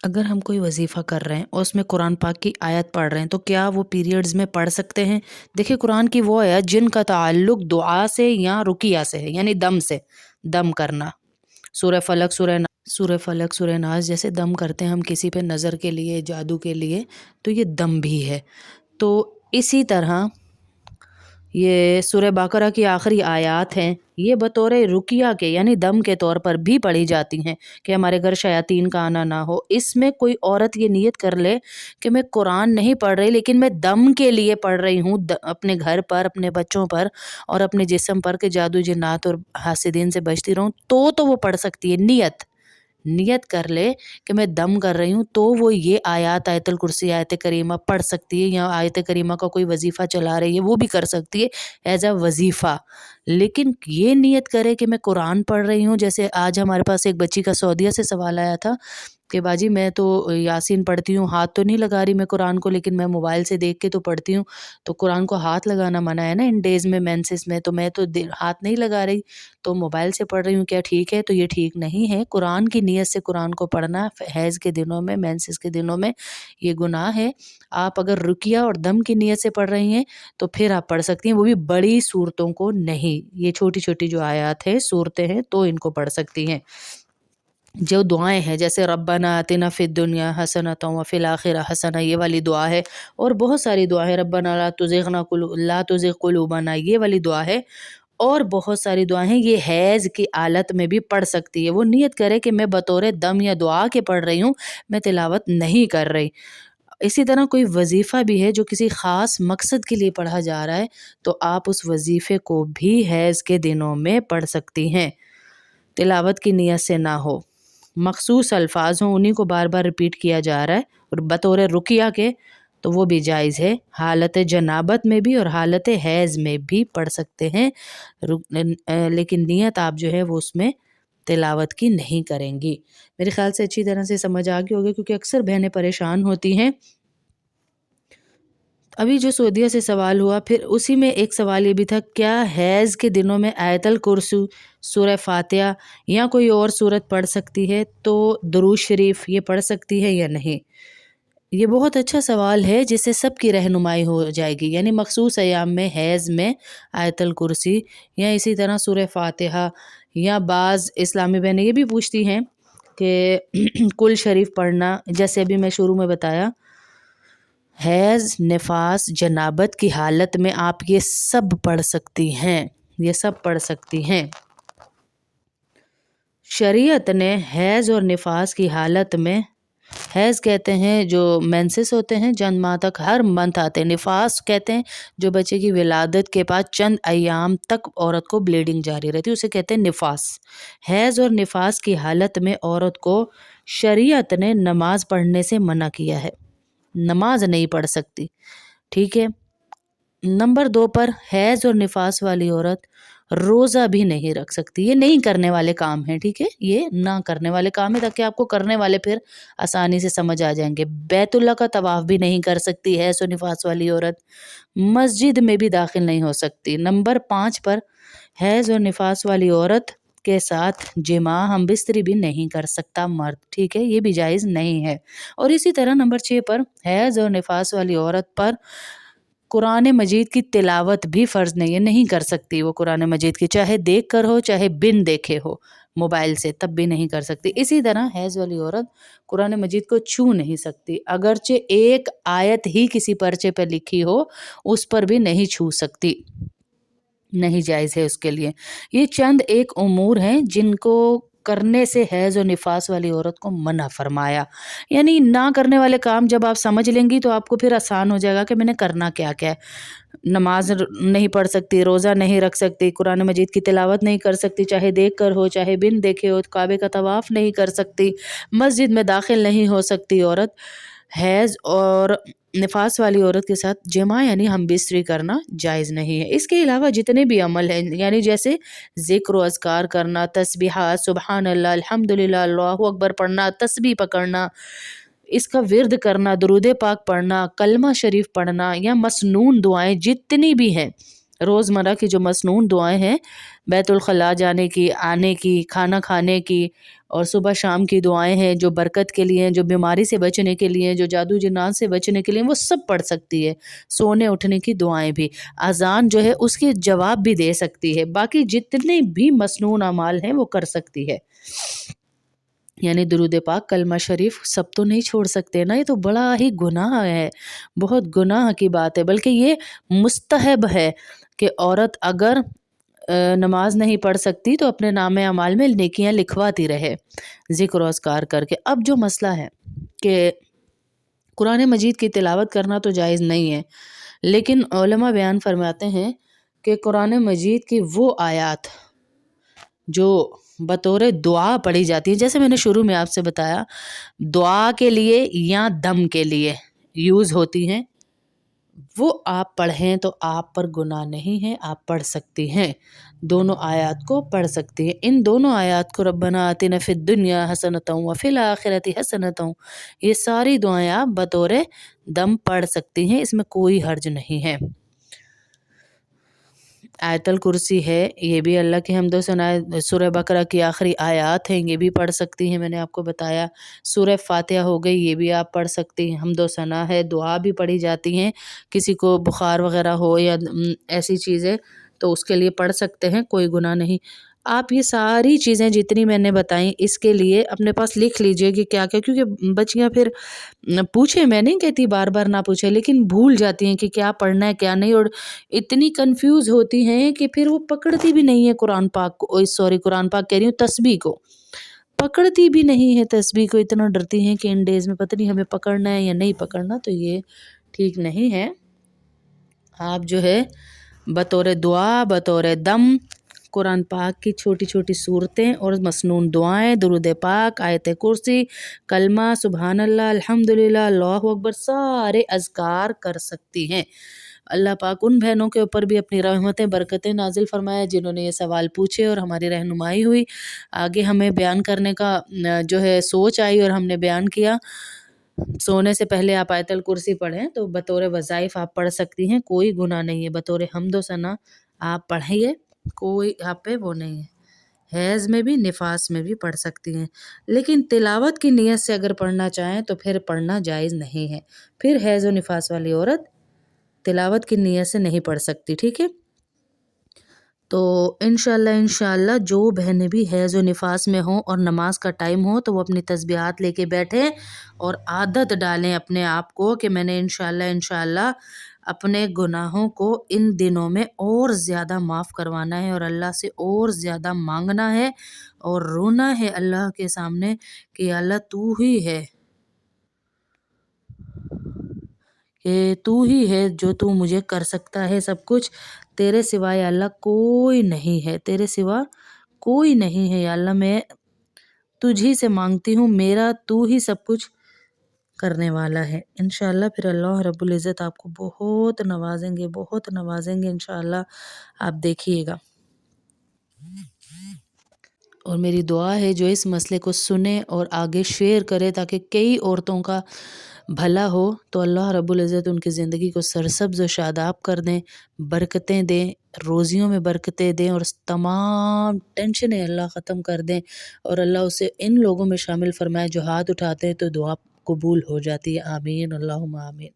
اگر ہم کوئی وظیفہ کر رہے ہیں اور اس میں قرآن پاک کی آیت پڑھ رہے ہیں تو کیا وہ پیریڈز میں پڑھ سکتے ہیں؟ دیکھیں قرآن کی وہ آیت جن کا تعلق دعا سے یا رقیہ سے ہے، یعنی دم سے، دم کرنا، سورہ فلق سورہ ناس جیسے دم کرتے ہیں ہم کسی پہ نظر کے لیے، جادو کے لیے، تو یہ دم بھی ہے۔ تو اسی طرح یہ سورہ بقرہ کی آخری آیات ہیں، یہ بطور رقیہ کے یعنی دم کے طور پر بھی پڑھی جاتی ہیں کہ ہمارے گھر شیاطین کا آنا نہ ہو۔ اس میں کوئی عورت یہ نیت کر لے کہ میں قرآن نہیں پڑھ رہی لیکن میں دم کے لیے پڑھ رہی ہوں، اپنے گھر پر، اپنے بچوں پر اور اپنے جسم پر، کہ جادو جنات اور حاسدین سے بچتی رہوں، تو وہ پڑھ سکتی ہے۔ نیت کر لے کہ میں دم کر رہی ہوں تو وہ یہ آیت الکرسی، آیت کریمہ پڑھ سکتی ہے، یا آیت کریمہ کا کوئی وظیفہ چلا رہی ہے وہ بھی کر سکتی ہے ایز اے وظیفہ۔ لیکن یہ نیت کرے کہ میں قرآن پڑھ رہی ہوں، جیسے آج ہمارے پاس ایک بچی کا سعودیہ سے سوال آیا تھا کہ باجی میں تو یاسین پڑھتی ہوں، ہاتھ تو نہیں لگا رہی میں قرآن کو، لیکن میں موبائل سے دیکھ کے تو پڑھتی ہوں، تو قرآن کو ہاتھ لگانا منع ہے نا ان ڈیز میں، مینسس میں، تو میں تو ہاتھ نہیں لگا رہی، تو موبائل سے پڑھ رہی ہوں، کیا ٹھیک ہے؟ تو یہ ٹھیک نہیں ہے۔ قرآن کی نیت سے قرآن کو پڑھنا حیض کے دنوں میں، مینسس کے دنوں میں یہ گناہ ہے۔ آپ اگر رقیہ اور دم کی نیت سے پڑھ رہی ہیں تو پھر آپ پڑھ سکتی ہیں، وہ بھی بڑی صورتوں کو نہیں، یہ چھوٹی چھوٹی جو آیات ہیں، صورتیں ہیں، تو ان کو پڑھ سکتی ہیں۔ جو دعائیں ہیں جیسے ربنا آتنا فی الدنیا حسنۃ وفی الآخرہ حسنہ، یہ والی دعا ہے، اور بہت ساری دعائیں، ربنا لا تزغ قلوبنا، یہ والی دعا ہے، اور بہت ساری دعائیں ہیں، یہ حیض کی حالت میں بھی پڑھ سکتی ہے۔ وہ نیت کرے کہ میں بطور دم یا دعا کے پڑھ رہی ہوں، میں تلاوت نہیں کر رہی۔ اسی طرح کوئی وظیفہ بھی ہے جو کسی خاص مقصد کے لیے پڑھا جا رہا ہے تو آپ اس وظیفے کو بھی حیض کے دنوں میں پڑھ سکتی ہیں، تلاوت کی نیت سے نہ ہو، مخصوص الفاظ ہوں، انہیں کو بار بار ریپیٹ کیا جا رہا ہے، اور بطور رقیہ کے تو وہ بھی جائز ہے، حالت جنابت میں بھی اور حالت حیض میں بھی پڑھ سکتے ہیں، لیکن نیت آپ جو ہے وہ اس میں تلاوت کی نہیں کریں گی۔ میرے خیال سے اچھی طرح سے سمجھ آ گئی ہوگی، کیونکہ اکثر بہنیں پریشان ہوتی ہیں۔ ابھی جو سعودیہ سے سوال ہوا، پھر اسی میں ایک سوال یہ بھی تھا، کیا حیض کے دنوں میں آیت الکرسی، سورہ فاتحہ یا کوئی اور سورت پڑھ سکتی ہے؟ تو درود شریف یہ پڑھ سکتی ہے یا نہیں؟ یہ بہت اچھا سوال ہے جس سے سب کی رہنمائی ہو جائے گی، یعنی مخصوص ایام میں حیض میں آیت الکرسی یا اسی طرح سورہ فاتحہ، یا بعض اسلامی بہنیں یہ بھی پوچھتی ہیں کہ کل شریف پڑھنا، جیسے ابھی میں شروع میں بتایا، حیض، نفاس، جنابت کی حالت میں آپ یہ سب پڑھ سکتی ہیں، یہ سب پڑھ سکتی ہیں۔ شریعت نے حیض اور نفاس کی حالت میں، حیض کہتے ہیں جو مینسس ہوتے ہیں، چند ماہ تک ہر منتھ آتے ہیں، نفاس کہتے ہیں جو بچے کی ولادت کے بعد چند ایام تک عورت کو بلیڈنگ جاری رہتی ہے، اسے کہتے ہیں نفاس۔ حیض اور نفاس کی حالت میں عورت کو شریعت نے نماز پڑھنے سے منع کیا ہے، نماز نہیں پڑھ سکتی، ٹھیک ہے۔ نمبر 2 پر، حیض اور نفاس والی عورت روزہ بھی نہیں رکھ سکتی، یہ نہیں کرنے والے کام ہیں، ٹھیک ہے، یہ نہ کرنے والے کام ہیں، تاکہ آپ کو کرنے والے پھر آسانی سے سمجھ آ جائیں گے۔ بیت اللہ کا طواف بھی نہیں کر سکتی حیض اور نفاس والی عورت، مسجد میں بھی داخل نہیں ہو سکتی۔ نمبر 5 پر، حیض اور نفاس والی عورت کے ساتھ جماع ہم بستری بھی نہیں کر سکتا مرد، ٹھیک ہے، یہ بھی جائز نہیں ہے۔ اور اسی طرح نمبر 6 پر، حیض اور نفاس والی عورت پر قرآن مجید کی تلاوت بھی فرض نہیں ہے، نہیں کر سکتی وہ قرآن مجید کی، چاہے دیکھ کر ہو چاہے بن دیکھے ہو موبائل سے، تب بھی نہیں کر سکتی۔ اسی طرح حیض والی عورت قرآن مجید کو چھو نہیں سکتی، اگرچہ ایک آیت ہی کسی پرچے پر لکھی ہو اس پر بھی نہیں چھو سکتی، نہیں جائز ہے اس کے لیے۔ یہ چند ایک امور ہیں جن کو کرنے سے حیض اور نفاس والی عورت کو منع فرمایا، یعنی نہ کرنے والے کام جب آپ سمجھ لیں گی تو آپ کو پھر آسان ہو جائے گا کہ میں نے کرنا کیا کیا ہے۔ نماز نہیں پڑھ سکتی، روزہ نہیں رکھ سکتی، قرآن مجید کی تلاوت نہیں کر سکتی، چاہے دیکھ کر ہو چاہے بن دیکھے ہو، کعبے کا طواف نہیں کر سکتی، مسجد میں داخل نہیں ہو سکتی عورت۔ حیض اور نفاس والی عورت کے ساتھ جماع یعنی ہم بستری کرنا جائز نہیں ہے۔ اس کے علاوہ جتنے بھی عمل ہیں، یعنی جیسے ذکر و اذکار کرنا، تسبیحات، سبحان اللہ، الحمدللہ، اللہ اکبر پڑھنا، تسبیح پکڑنا، اس کا ورد کرنا، درود پاک پڑھنا، کلمہ شریف پڑھنا، یا مسنون دعائیں جتنی بھی ہیں، روزمرہ کی جو مسنون دعائیں ہیں، بیت الخلاء جانے کی، آنے کی، کھانا کھانے کی، اور صبح شام کی دعائیں ہیں جو برکت کے لیے ہیں، جو بیماری سے بچنے کے لیے ہیں، جو جادو جنات سے بچنے کے لیے ہیں، وہ سب پڑھ سکتی ہے۔ سونے اٹھنے کی دعائیں بھی، اذان جو ہے اس کے جواب بھی دے سکتی ہے، باقی جتنے بھی مسنون اعمال ہیں وہ کر سکتی ہے۔ یعنی درود پاک کلمہ شریف سب تو نہیں چھوڑ سکتے نا، یہ تو بڑا ہی گناہ ہے، بہت گناہ کی بات ہے، بلکہ یہ مستحب ہے کہ عورت اگر نماز نہیں پڑھ سکتی تو اپنے نام اعمال میں نیکیاں لکھواتی رہے ذکر و اذکار کر کے۔ اب جو مسئلہ ہے کہ قرآن مجید کی تلاوت کرنا تو جائز نہیں ہے، لیکن علماء بیان فرماتے ہیں کہ قرآن مجید کی وہ آیات جو بطور دعا پڑھی جاتی ہے، جیسے میں نے شروع میں آپ سے بتایا، دعا کے لیے یا دم کے لیے یوز ہوتی ہیں، وہ آپ پڑھیں تو آپ پر گناہ نہیں ہے، آپ پڑھ سکتی ہیں، دونوں آیات کو پڑھ سکتی ہیں۔ ان دونوں آیات کو ربنا آتنا فی الدنیا حسنۃ وفی الآخرۃ حسنۃ، یہ ساری دعائیں آپ بطور دم پڑھ سکتی ہیں، اس میں کوئی حرج نہیں ہے۔ آیت الکرسی ہے، یہ بھی اللہ کی حمد و ثنا، سورہ بقرہ کی آخری آیات ہیں، یہ بھی پڑھ سکتی ہیں، میں نے آپ کو بتایا۔ سورہ فاتحہ ہو گئی، یہ بھی آپ پڑھ سکتی ہیں، حمد و ثنا ہے، دعا بھی پڑھی جاتی ہیں، کسی کو بخار وغیرہ ہو یا ایسی چیزیں تو اس کے لیے پڑھ سکتے ہیں، کوئی گناہ نہیں۔ آپ یہ ساری چیزیں جتنی میں نے بتائیں اس کے لیے اپنے پاس لکھ لیجئے کہ کیا کیا، کیونکہ بچیاں پھر پوچھیں، میں نہیں کہتی بار بار نہ پوچھیں، لیکن بھول جاتی ہیں کہ کیا پڑھنا ہے کیا نہیں، اور اتنی کنفیوز ہوتی ہیں کہ پھر وہ پکڑتی بھی نہیں ہے قرآن پاک کو، قرآن پاک کہہ رہی ہوں، تسبیح کو پکڑتی بھی نہیں ہے، تسبیح کو اتنا ڈرتی ہیں کہ ان ڈیز میں پتہ نہیں ہمیں پکڑنا ہے یا نہیں پکڑنا، تو یہ ٹھیک نہیں ہے۔ آپ جو ہے بطور دعا، بطور دم، قرآن پاک کی چھوٹی چھوٹی صورتیں اور مسنون دعائیں، درود پاک، آیت کرسی، کلمہ، سبحان اللہ، الحمدللہ، اللہ اکبر، سارے اذکار کر سکتی ہیں۔ اللہ پاک ان بہنوں کے اوپر بھی اپنی رحمتیں برکتیں نازل فرمائے جنہوں نے یہ سوال پوچھے اور ہماری رہنمائی ہوئی، آگے ہمیں بیان کرنے کا جو ہے سوچ آئی اور ہم نے بیان کیا۔ سونے سے پہلے آپ آیت الکرسی پڑھیں تو بطور وظائف آپ پڑھ سکتی ہیں، کوئی گناہ نہیں ہے، بطور حمد و ثنا آپ پڑھیے، کوئی آپ پہ وہ نہیں ہے۔ حیض میں بھی نفاس میں بھی پڑھ سکتی ہیں، لیکن تلاوت کی نیت سے اگر پڑھنا چاہیں تو پھر پڑھنا جائز نہیں ہے، پھر حیض و نفاس والی عورت تلاوت کی نیت سے نہیں پڑھ سکتی، ٹھیک ہے؟ تو انشاءاللہ جو بہنیں بھی حیض و نفاس میں ہوں اور نماز کا ٹائم ہو تو وہ اپنی تسبیحات لے کے بیٹھیں اور عادت ڈالیں اپنے آپ کو کہ میں نے انشاءاللہ اپنے گناہوں کو ان دنوں میں اور زیادہ معاف کروانا ہے اور اللہ سے اور زیادہ مانگنا ہے اور رونا ہے اللہ کے سامنے کہ یا اللہ تو ہی ہے، کہ تو ہی ہے جو تو مجھے کر سکتا ہے سب کچھ، تیرے سوا یا اللہ کوئی نہیں ہے، تیرے سوا کوئی نہیں ہے، یا اللہ میں تجھ ہی سے مانگتی ہوں، میرا تو ہی سب کچھ کرنے والا ہے۔ انشاءاللہ پھر اللہ رب العزت آپ کو بہت نوازیں گے، بہت نوازیں گے، انشاءاللہ آپ دیکھیے گا۔ اور میری دعا ہے جو اس مسئلے کو سنے اور آگے شیئر کرے تاکہ کئی عورتوں کا بھلا ہو، تو اللہ رب العزت ان کی زندگی کو سرسبز و شاداب کر دیں، برکتیں دیں، روزیوں میں برکتیں دیں اور تمام ٹینشنیں اللہ ختم کر دیں، اور اللہ اسے ان لوگوں میں شامل فرمائے جو ہاتھ اٹھاتے ہیں تو دعا قبول ہو جاتی ہے۔ آمین، اللہم آمین۔